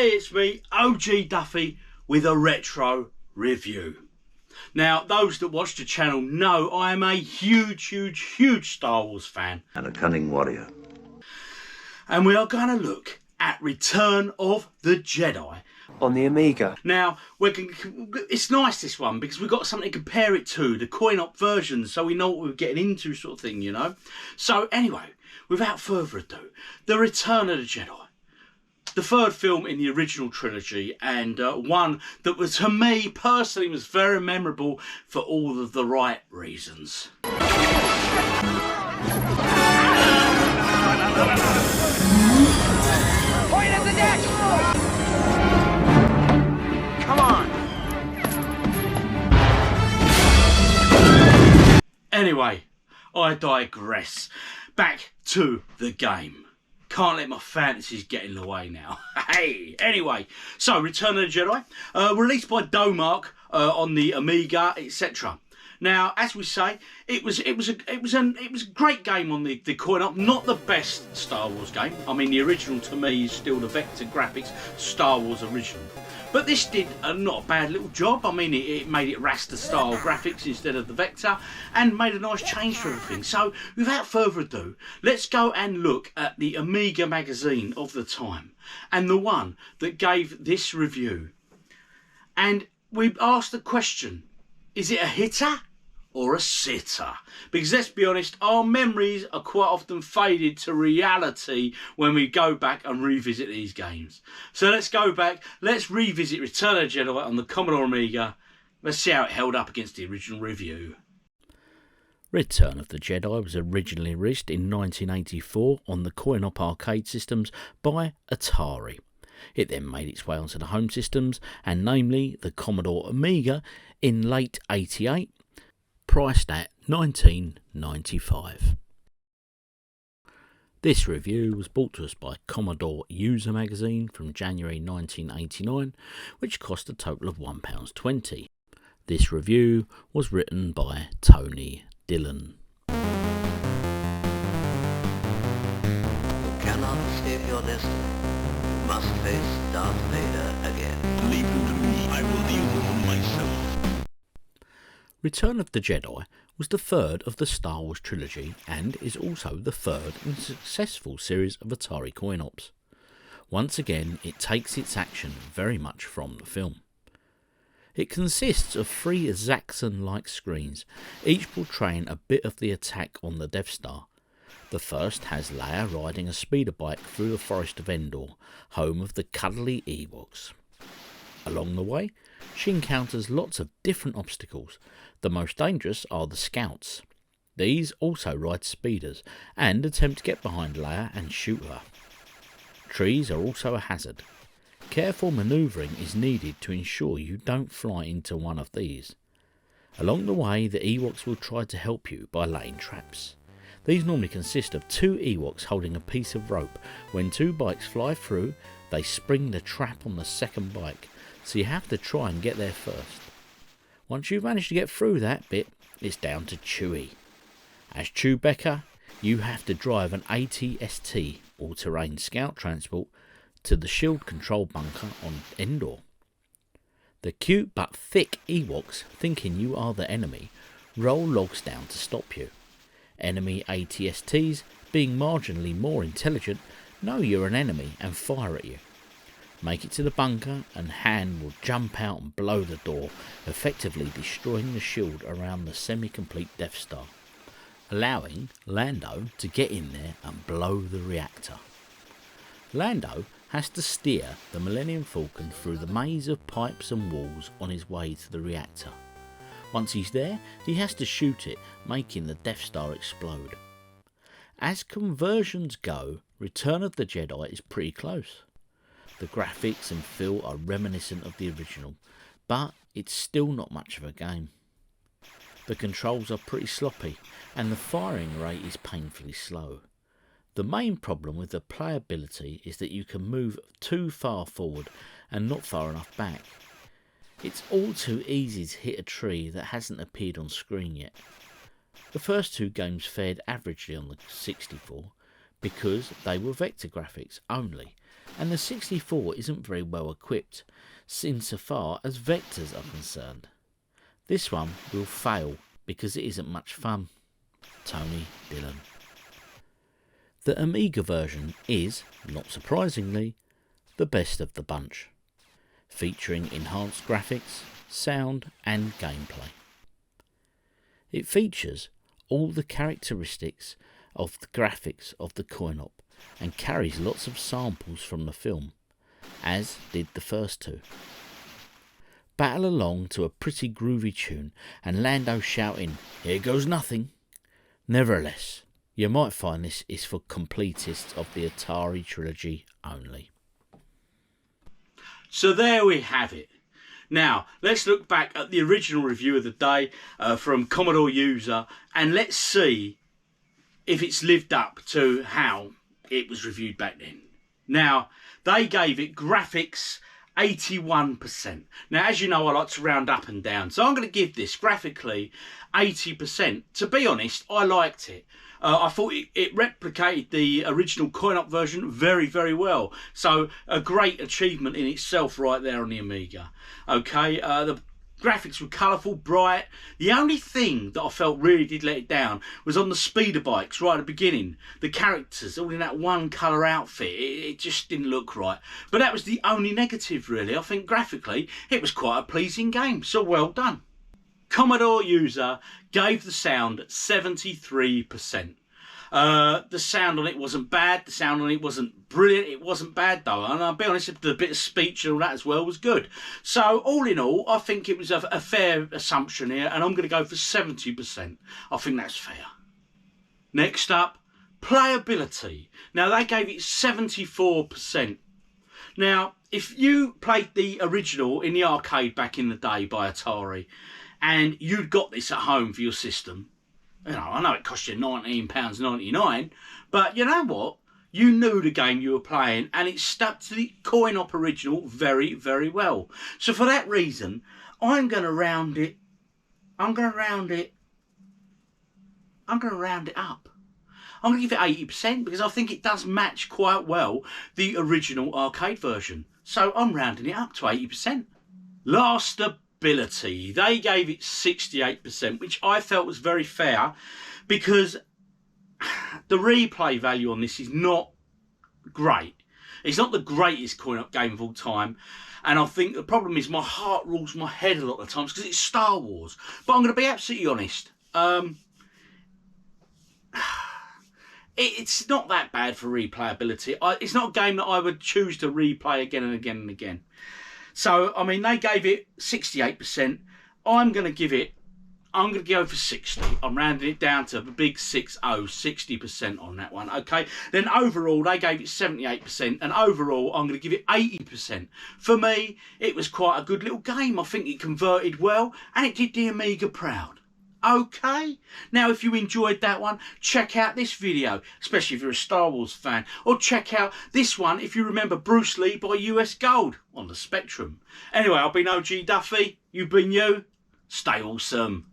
Hey, it's me, OGDuffy, with a retro review. Now, those that watch the channel know I am a huge Star Wars fan. And a cunning warrior. And we are going to look at Return of the Jedi. On the Amiga. Now, it's nice, this one, because we've got something to compare it to, the coin-op version, so we know what we're getting into, sort of thing, you know. So, anyway, without further ado, The Return of the Jedi. The third film in the original trilogy, and one that was, to me personally, was very memorable for all of the right reasons. Point at the deck! Come on! Anyway, I digress. Back to the game. Can't let my fantasies get in the way now. Hey, anyway, so Return of the Jedi, released by Domark on the Amiga, etc. Now, as we say, it was a great game on the coin-op. Not the best Star Wars game. I mean, the original to me is still the vector graphics Star Wars original. But this did not a bad little job. I mean, it made it raster style graphics instead of the vector, and made a nice change for everything. So, without further ado, let's go and look at the Amiga magazine of the time, and the one that gave this review. And we asked the question, is it a hitter or a sitter? Because let's be honest, our memories are quite often faded to reality when we go back and revisit these games. So let's go back, let's revisit Return of the Jedi on the Commodore Amiga. Let's see how it held up against the original review. Return of the Jedi was originally released in 1984 on the coin-op arcade systems by Atari. It then made its way onto the home systems, and namely the Commodore Amiga, in late '88, priced at $19.95. This review was brought to us by Commodore User magazine from January 1989, which cost a total of £1.20. This review was written by Tony Dillon. You cannot escape your destiny. You must face Darth Vader again. Leave them to me. I will deal with them myself. Return of the Jedi was the third of the Star Wars trilogy, and is also the third in a successful series of Atari coin-ops. Once again, it takes its action very much from the film. It consists of 3 Zaxxon-like screens, each portraying a bit of the attack on the Death Star. The first has Leia riding a speeder bike through the forest of Endor, home of the cuddly Ewoks. Along the way, she encounters lots of different obstacles. The most dangerous are the Scouts. These also ride speeders and attempt to get behind Leia and shoot her. Trees are also a hazard. Careful manoeuvring is needed to ensure you don't fly into one of these. Along the way, the Ewoks will try to help you by laying traps. These normally consist of 2 Ewoks holding a piece of rope. When 2 bikes fly through, they spring the trap on the second bike, so you have to try and get there first. Once you've managed to get through that bit, it's down to Chewie. As Chewbacca, you have to drive an AT-ST, all-terrain scout transport, to the shield control bunker on Endor. The cute but thick Ewoks, thinking you are the enemy, roll logs down to stop you. Enemy AT-STs, being marginally more intelligent, know you're an enemy and fire at you. Make it to the bunker and Han will jump out and blow the door, effectively destroying the shield around the semi-complete Death Star, allowing Lando to get in there and blow the reactor. Lando has to steer the Millennium Falcon through the maze of pipes and walls on his way to the reactor. Once he's there, he has to shoot it, making the Death Star explode. As conversions go, Return of the Jedi is pretty close. The graphics and feel are reminiscent of the original, but it's still not much of a game. The controls are pretty sloppy, and the firing rate is painfully slow. The main problem with the playability is that you can move too far forward and not far enough back. It's all too easy to hit a tree that hasn't appeared on screen yet. The first 2 games fared averagely on the 64 because they were vector graphics only, and the 64 isn't very well equipped insofar as vectors are concerned. This one will fail because it isn't much fun. Tony Dillon. The Amiga version is, not surprisingly, the best of the bunch, featuring enhanced graphics, sound and gameplay. It features all the characteristics of the graphics of the coin-op and carries lots of samples from the film, as did the first two. Battle along to a pretty groovy tune and Lando shouting, "Here goes nothing." Nevertheless, you might find this is for completists of the Atari trilogy only. So there we have it. Now, let's look back at the original review of the day from Commodore User, and let's see if it's lived up to how it was reviewed back then. Now, they gave it graphics 81%. Now, as you know, I like to round up and down, so I'm going to give this graphically 80%. To be honest, I liked it. I thought it replicated the original coin-op version very, very well. So a great achievement in itself right there on the Amiga. Okay, the graphics were colourful, bright. The only thing that I felt really did let it down was on the speeder bikes right at the beginning. The characters all in that one colour outfit, it just didn't look right. But that was the only negative really. I think graphically it was quite a pleasing game, so well done. Commodore User gave the sound 73%. The sound on it wasn't bad, the sound on it wasn't brilliant, it wasn't bad though, and I'll be honest, the bit of speech and all that as well was good. So all in all, I think it was a fair assumption here, and I'm going to go for 70%. I think that's fair. Next up, playability. Now they gave it 74%. Now, if you played the original in the arcade back in the day by Atari, and you'd got this at home for your system, you know, I know it cost you £19.99, but you know what? You knew the game you were playing, and it stuck to the coin-op original very, very well. So for that reason, I'm going to round it up. I'm going to give it 80% because I think it does match quite well the original arcade version. So I'm rounding it up to 80%. Last ability, they gave it 68%, which I felt was very fair because the replay value on this is not great. It's not the greatest coin-op game of all time, and I think the problem is my heart rules my head a lot of times because it's Star Wars. But I'm going to be absolutely honest, it's not that bad for replayability. It's not a game that I would choose to replay again and again and again. So, I mean, they gave it 68%. I'm going to go for 60. I'm rounding it down to a big 60% on that one, okay? Then overall, they gave it 78%, and overall, I'm going to give it 80%. For me, it was quite a good little game. I think it converted well, and it did the Amiga proud. Okay, now if you enjoyed that one, check out this video, especially if you're a Star Wars fan, or check out this one if you remember Bruce Lee by US Gold on the Spectrum. Anyway, I've been OGDuffy, you've been you, stay awesome.